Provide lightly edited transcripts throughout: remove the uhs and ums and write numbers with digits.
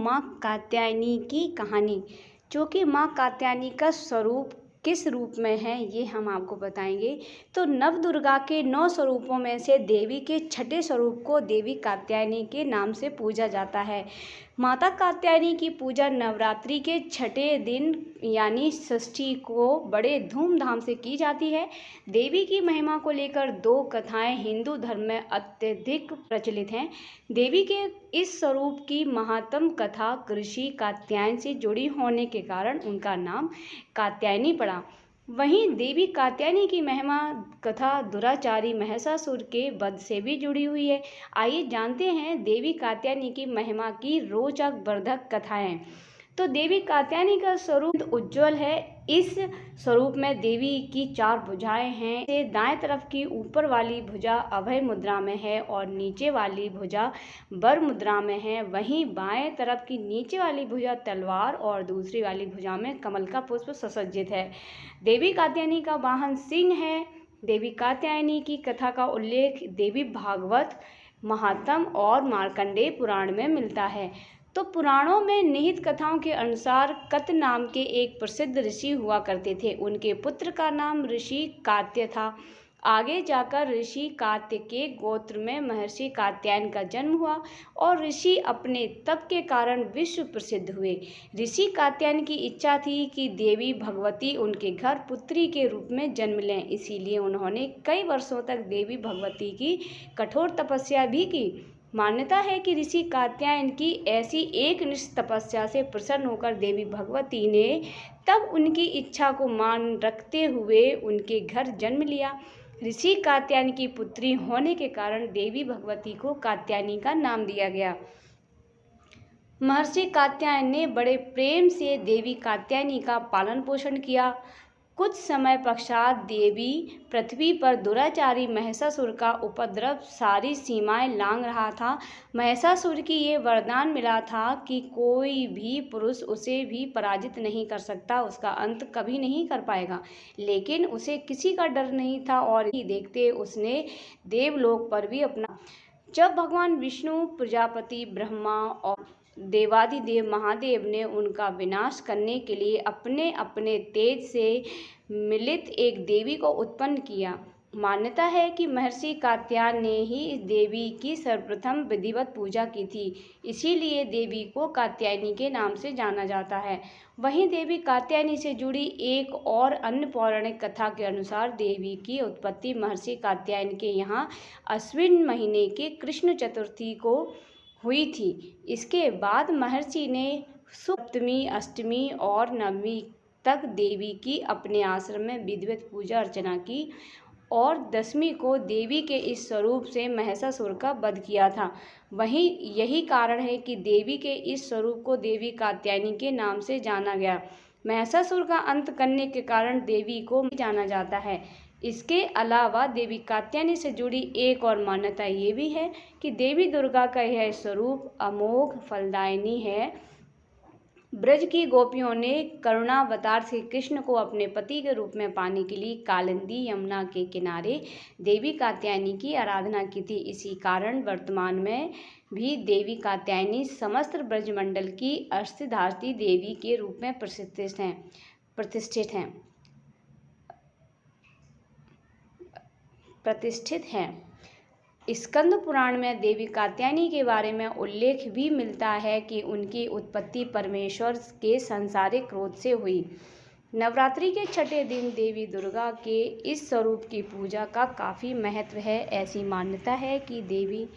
माँ कात्यायनी की कहानी। जो कि माँ कात्यायनी का स्वरूप किस रूप में है ये हम आपको बताएंगे। तो नव दुर्गा के 9 स्वरूपों में से देवी के छठे स्वरूप को देवी कात्यायनी के नाम से पूजा जाता है। माता कात्यायनी की पूजा नवरात्रि के छठे दिन यानी षष्ठी को बड़े धूमधाम से की जाती है। देवी की महिमा को लेकर 2 कथाएं हिंदू धर्म में अत्यधिक प्रचलित हैं। देवी के इस स्वरूप की महात्म कथा ऋषि कात्यायन से जुड़ी होने के कारण उनका नाम कात्यायनी पड़ा। वहीं देवी कात्यायनी की महिमा कथा दुराचारी महिषासुर के वध से भी जुड़ी हुई है। आइए जानते हैं देवी कात्यायनी की महिमा की रोचक वर्धक कथाएं। तो देवी कात्यायनी का स्वरूप उज्जवल है। इस स्वरूप में देवी की 4 भुजाएं हैं। से दाएं तरफ की ऊपर वाली भुजा अभय मुद्रा में है और नीचे वाली भुजा वर मुद्रा में है। वहीं बाएं तरफ की नीचे वाली भुजा तलवार और दूसरी वाली भुजा में कमल का पुष्प सुसज्जित है। देवी कात्यायनी का वाहन सिंह है। देवी कात्यायनी की कथा का उल्लेख देवी भागवत, महात्म और मार्कंडेय पुराण में मिलता है। तो पुराणों में निहित कथाओं के अनुसार कत नाम के एक प्रसिद्ध ऋषि हुआ करते थे। उनके पुत्र का नाम ऋषि कात्य था। आगे जाकर ऋषि कात्य के गोत्र में महर्षि कात्यायन का जन्म हुआ और ऋषि अपने तप के कारण विश्व प्रसिद्ध हुए। ऋषि कात्यायन की इच्छा थी कि देवी भगवती उनके घर पुत्री के रूप में जन्म लें, इसीलिए उन्होंने कई वर्षों तक देवी भगवती की कठोर तपस्या भी की। मान्यता है कि ऋषि कात्यायन की ऐसी एकनिष्ठ तपस्या से प्रसन्न होकर देवी भगवती ने तब उनकी इच्छा को मान रखते हुए उनके घर जन्म लिया। ऋषि कात्यायन की पुत्री होने के कारण देवी भगवती को कात्यायनी का नाम दिया गया। महर्षि कात्यायन ने बड़े प्रेम से देवी कात्यायनी का पालन पोषण किया। कुछ समय पश्चात देवी पृथ्वी पर दुराचारी महिषासुर का उपद्रव सारी सीमाएं लांघ रहा था। महिषासुर की ये वरदान मिला था कि कोई भी पुरुष उसे भी पराजित नहीं कर सकता, उसका अंत कभी नहीं कर पाएगा। लेकिन उसे किसी का डर नहीं था और ही देखते उसने देवलोक पर भी अपना। जब भगवान विष्णु, प्रजापति ब्रह्मा और देवादिदेव महादेव ने उनका विनाश करने के लिए अपने अपने तेज से मिलित एक देवी को उत्पन्न किया। मान्यता है कि महर्षि कात्यायन ने ही इस देवी की सर्वप्रथम विधिवत पूजा की थी, इसीलिए देवी को कात्यायनी के नाम से जाना जाता है। वहीं देवी कात्यायनी से जुड़ी एक और अन्य पौराणिक कथा के अनुसार देवी की उत्पत्ति महर्षि कात्यायन के यहाँ अश्विन महीने के कृष्ण चतुर्थी को हुई थी। इसके बाद महर्षि ने सप्तमी, अष्टमी और नवमी तक देवी की अपने आश्रम में विधिवत पूजा अर्चना की और दशमी को देवी के इस स्वरूप से महिषासुर का वध किया था। वहीं यही कारण है कि देवी के इस स्वरूप को देवी कात्यायनी के नाम से जाना गया। महिषासुर का अंत करने के कारण देवी को जाना जाता है। इसके अलावा देवी कात्यायनी से जुड़ी एक और मान्यता ये भी है कि देवी दुर्गा का यह स्वरूप अमोघ फलदायिनी है। ब्रज की गोपियों ने करुणावतार श्री कृष्ण को अपने पति के रूप में पाने के लिए कालिंदी यमुना के किनारे देवी कात्यायनी की आराधना की थी। इसी कारण वर्तमान में भी देवी कात्यायनी समस्त ब्रजमंडल की अष्टधात्री देवी के रूप में प्रतिष्ठित हैं। स्कंद पुराण में देवी कात्यायनी के बारे में उल्लेख भी मिलता है कि उनकी उत्पत्ति परमेश्वर के सांसारिक क्रोध से हुई। नवरात्रि के छठे दिन देवी दुर्गा के इस स्वरूप की पूजा का काफ़ी महत्व है। ऐसी मान्यता है कि देवी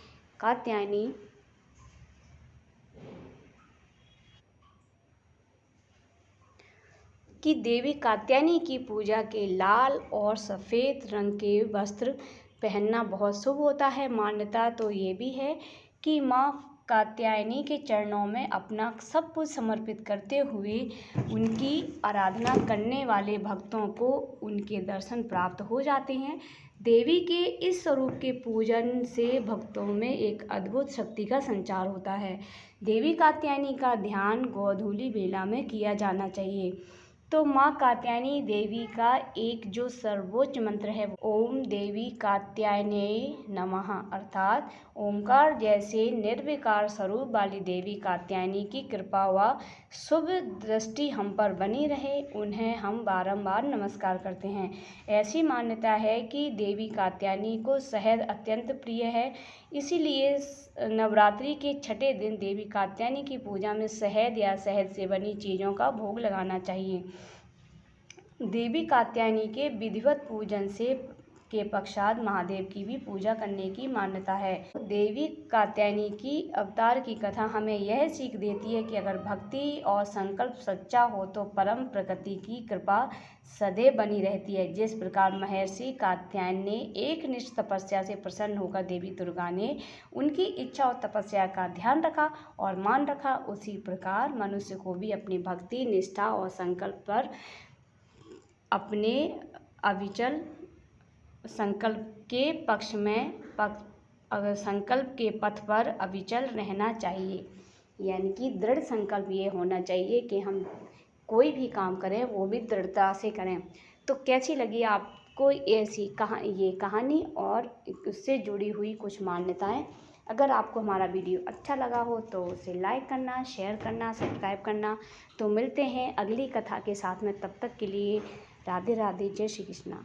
कात्यायनी की पूजा के लाल और सफ़ेद रंग के वस्त्र पहनना बहुत शुभ होता है। मान्यता तो ये भी है कि माँ कात्यायनी के चरणों में अपना सब कुछ समर्पित करते हुए उनकी आराधना करने वाले भक्तों को उनके दर्शन प्राप्त हो जाते हैं। देवी के इस स्वरूप के पूजन से भक्तों में एक अद्भुत शक्ति का संचार होता है। देवी कात्यायनी का ध्यान गोधूली बेला में किया जाना चाहिए। तो माँ कात्यायनी देवी का एक जो सर्वोच्च मंत्र है, ओम देवी कात्यायनी नमः, अर्थात ओमकार जैसे निर्विकार स्वरूप वाली देवी कात्यायनी की कृपा व शुभ दृष्टि हम पर बनी रहे, उन्हें हम बारंबार नमस्कार करते हैं। ऐसी मान्यता है कि देवी कात्यायनी को शहद अत्यंत प्रिय है, इसीलिए नवरात्रि के छठे दिन देवी कात्यायनी की पूजा में शहद या शहद से बनी चीज़ों का भोग लगाना चाहिए। देवी कात्यायनी के विधिवत पूजन से के पश्चात महादेव की भी पूजा करने की मान्यता है। देवी कात्यायनी की अवतार की कथा हमें यह सीख देती है कि अगर भक्ति और संकल्प सच्चा हो तो परम प्रकृति की कृपा सदैव बनी रहती है। जिस प्रकार महर्षि कात्यायन ने एक निष्ठ तपस्या से प्रसन्न होकर देवी दुर्गा ने उनकी इच्छा और तपस्या का ध्यान रखा और मान रखा, उसी प्रकार मनुष्य को भी अपनी भक्ति, निष्ठा और संकल्प पर अपने अविचल संकल्प के पक्ष में अगर संकल्प के पथ पर अविचल रहना चाहिए, यानी कि दृढ़ संकल्प ये होना चाहिए कि हम कोई भी काम करें वो भी दृढ़ता से करें। तो कैसी लगी आपको ऐसी ये कहानी और उससे जुड़ी हुई कुछ मान्यताएं? अगर आपको हमारा वीडियो अच्छा लगा हो तो उसे लाइक करना, शेयर करना, सब्सक्राइब करना। तो मिलते हैं अगली कथा के साथ में, तब तक के लिए राधे राधे, जय श्री कृष्णा।